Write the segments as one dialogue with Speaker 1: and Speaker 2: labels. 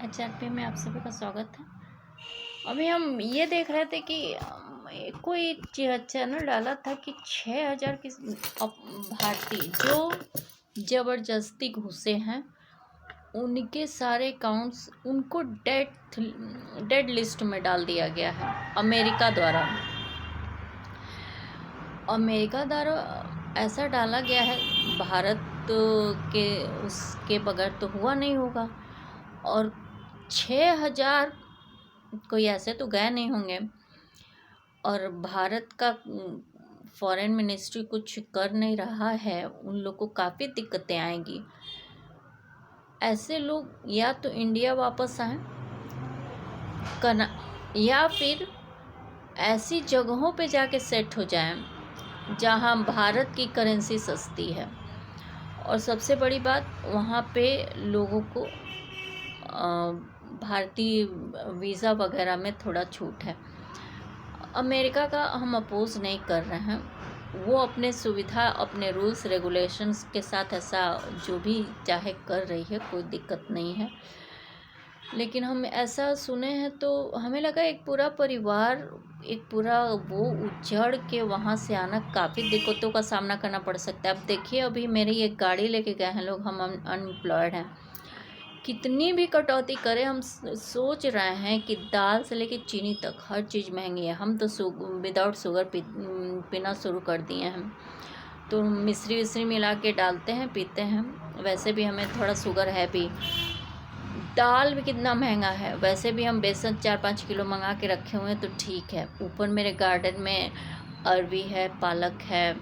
Speaker 1: HRP में आप सभी का स्वागत है। अभी हम ये देख रहे थे कि कोई चैनल डाला था कि 6,000 की भारतीय जो ज़बरदस्ती घुसे हैं उनके अकाउंट्स अकाउंट्स उनको डेड लिस्ट में डाल दिया गया है अमेरिका द्वारा ऐसा डाला गया है। भारत के उसके बगैर तो हुआ नहीं होगा। और 6,000 कोई ऐसे तो गए नहीं होंगे। और भारत का फॉरेन मिनिस्ट्री कुछ कर नहीं रहा है, उन लोग को काफ़ी दिक्कतें आएंगी। ऐसे लोग या तो इंडिया वापस आए या फिर ऐसी जगहों पे जाके सेट हो जाएं जहां भारत की करेंसी सस्ती है। और सबसे बड़ी बात, वहाँ पे लोगों को भारतीय वीज़ा वगैरह में थोड़ा छूट है। अमेरिका का हम अपोज नहीं कर रहे हैं, वो अपने सुविधा अपने रूल्स रेगुलेशंस के साथ ऐसा जो भी चाहे कर रही है, कोई दिक्कत नहीं है। लेकिन हम ऐसा सुने हैं तो हमें लगा एक पूरा परिवार, एक पूरा वो उजड़ के वहाँ से आना, काफ़ी दिक्कतों का सामना करना पड़ सकता है। अब देखिए, अभी मेरी एक गाड़ी लेके गए हैं लोग, हम अनएम्प्लॉयड हैं। कितनी भी कटौती करें, हम सोच रहे हैं कि दाल से लेके चीनी तक हर चीज़ महंगी है। हम तो विदाउट शुगर पीना शुरू कर दिए हैं। तो मिश्री विश्री मिला के डालते हैं, पीते हैं। वैसे भी हमें थोड़ा शुगर है भी। दाल भी कितना महंगा है, वैसे भी हम बेसन 4-5 किलो मंगा के रखे हुए हैं तो ठीक है। ऊपर मेरे गार्डन में अरवी है, पालक है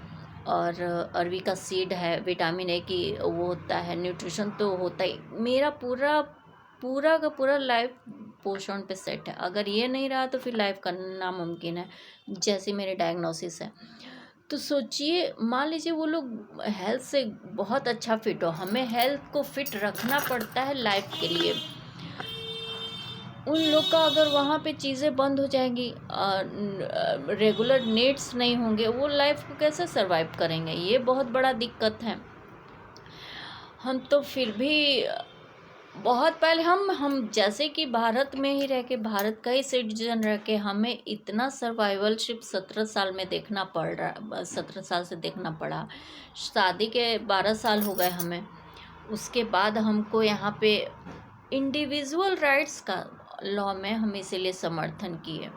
Speaker 1: और अरवी का सीड है। विटामिन ए की वो होता है, न्यूट्रिशन तो होता ही। मेरा पूरा का पूरा लाइफ पोषण पे सेट है। अगर ये नहीं रहा तो फिर लाइफ का नामुमकिन है, जैसी मेरी डायग्नोसिस है। तो सोचिए, मान लीजिए वो लोग हेल्थ से बहुत अच्छा फिट हो, हमें हेल्थ को फिट रखना पड़ता है लाइफ के लिए। उन लोग का अगर वहाँ पे चीज़ें बंद हो जाएंगी, रेगुलर नीड्स नहीं होंगे, वो लाइफ को कैसे सरवाइव करेंगे? ये बहुत बड़ा दिक्कत है। हम तो फिर भी बहुत पहले हम जैसे कि भारत में ही रह के, भारत का ही सिटीजन रह के, हमें इतना सर्वाइवलशिप 17 साल में देखना पड़ रहा, 17 साल से देखना पड़ा। शादी के 12 साल हो गए हमें। उसके बाद हमको यहाँ पे इंडिविजुअल राइट्स का लॉ में हम इसीलिए समर्थन किए।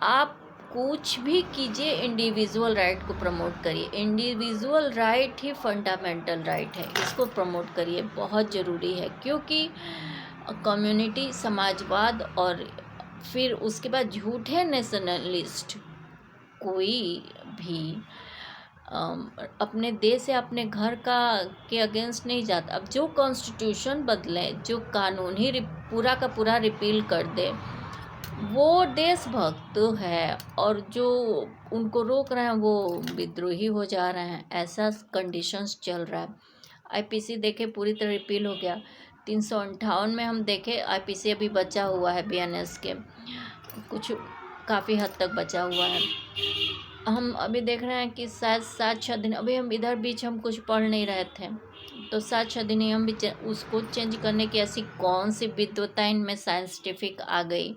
Speaker 1: आप कुछ भी कीजिए, इंडिविजुअल राइट को प्रमोट करिए। इंडिविजुअल राइट ही फंडामेंटल राइट है, इसको प्रमोट करिए, बहुत ज़रूरी है। क्योंकि कम्युनिटी, समाजवाद और फिर उसके बाद झूठे नेशनलिस्ट कोई भी अपने देश या अपने घर का के अगेंस्ट नहीं जाता। अब जो कॉन्स्टिट्यूशन बदले, जो कानून ही पूरा का पूरा रिपील कर दे, वो देशभक्त है। और जो उनको रोक रहे हैं वो विद्रोही हो जा रहे हैं। ऐसा कंडीशंस चल रहा है। आईपीसी देखे पूरी तरह रिपील हो गया। 358 में हम देखे आईपीसी अभी बचा हुआ है, बीएनएस के कुछ काफ़ी हद तक बचा हुआ है। हम अभी देख रहे हैं कि शायद 7-6 दिन, अभी हम इधर बीच हम कुछ पढ़ नहीं रहे थे, तो 7-6 दिन ही हम भी उसको चेंज करने की ऐसी कौन सी विद्वता इनमें साइंटिफिक आ गई,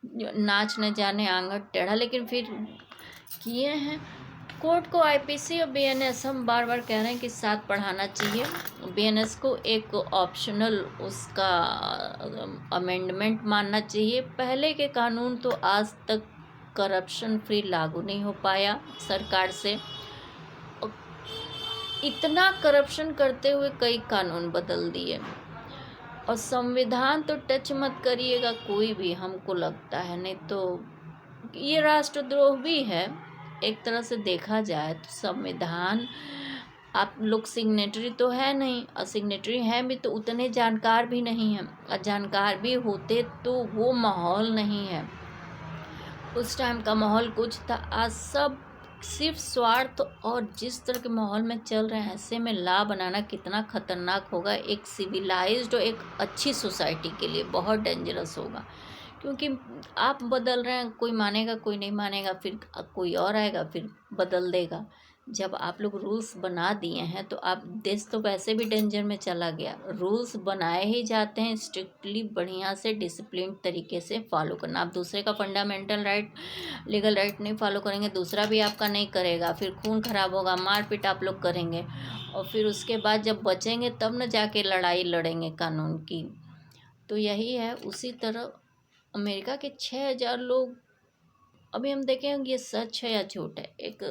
Speaker 1: नाच न जाने आंगन टेढ़ा, लेकिन फिर किए हैं। कोर्ट को आईपीसी और बीएनएस हम बार बार कह रहे हैं कि साथ पढ़ाना चाहिए। बीएनएस को एक ऑप्शनल उसका अमेंडमेंट मानना चाहिए। पहले के कानून तो आज तक करप्शन फ्री लागू नहीं हो पाया सरकार से। इतना करप्शन करते हुए कई कानून बदल दिए। और संविधान तो टच मत करिएगा कोई भी, हमको लगता है, नहीं तो ये राष्ट्रद्रोह भी है एक तरह से देखा जाए तो। संविधान आप लोग सिग्नेटरी तो है नहीं, और सिग्नेटरी हैं भी तो उतने जानकार भी नहीं हैं, और जानकार भी होते तो वो माहौल नहीं है। उस टाइम का माहौल कुछ था, आज सब सिर्फ स्वार्थ। और जिस तरह के माहौल में चल रहे हैं, ऐसे में लॉ बनाना कितना खतरनाक होगा एक सिविलाइज्ड और एक अच्छी सोसाइटी के लिए, बहुत डेंजरस होगा। क्योंकि आप बदल रहे हैं, कोई मानेगा कोई नहीं मानेगा, फिर कोई और आएगा फिर बदल देगा। जब आप लोग रूल्स बना दिए हैं तो आप देश तो वैसे भी डेंजर में चला गया। रूल्स बनाए ही जाते हैं, स्ट्रिक्टली बढ़िया से डिसिप्लिन तरीके से फॉलो करना। आप दूसरे का फंडामेंटल राइट, लीगल राइट नहीं फॉलो करेंगे, दूसरा भी आपका नहीं करेगा, फिर खून खराब होगा, मारपीट आप लोग करेंगे, और फिर उसके बाद जब बचेंगे तब न जाके लड़ाई लड़ेंगे कानून की। तो यही है। उसी तरह अमेरिका के 6,000 लोग, अभी हम देखें ये सच है या झूठ है, एक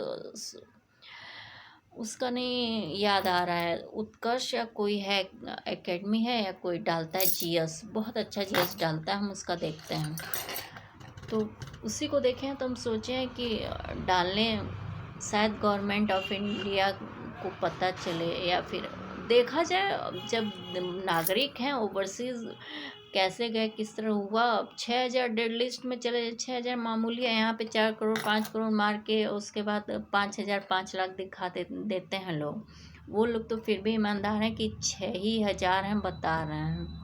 Speaker 1: उसका नहीं याद आ रहा है, उत्कर्ष या कोई है एकेडमी है, या कोई डालता है जीएस, बहुत अच्छा जीएस डालता है, हम उसका देखते हैं। तो उसी को देखें तो हम सोचें कि डालने, शायद गवर्नमेंट ऑफ इंडिया को पता चले, या फिर देखा जाए जब नागरिक हैं ओवरसीज़ कैसे गए, किस तरह हुआ। 6,000 डेड लिस्ट में चले, 6,000 मामूली है, यहाँ पे 4 करोड़ 5 करोड़ मार के उसके बाद 5,000 5 लाख दिखाते देते हैं लोग। वो लोग तो फिर भी ईमानदार हैं कि 6 ही हज़ार हैं बता रहे हैं।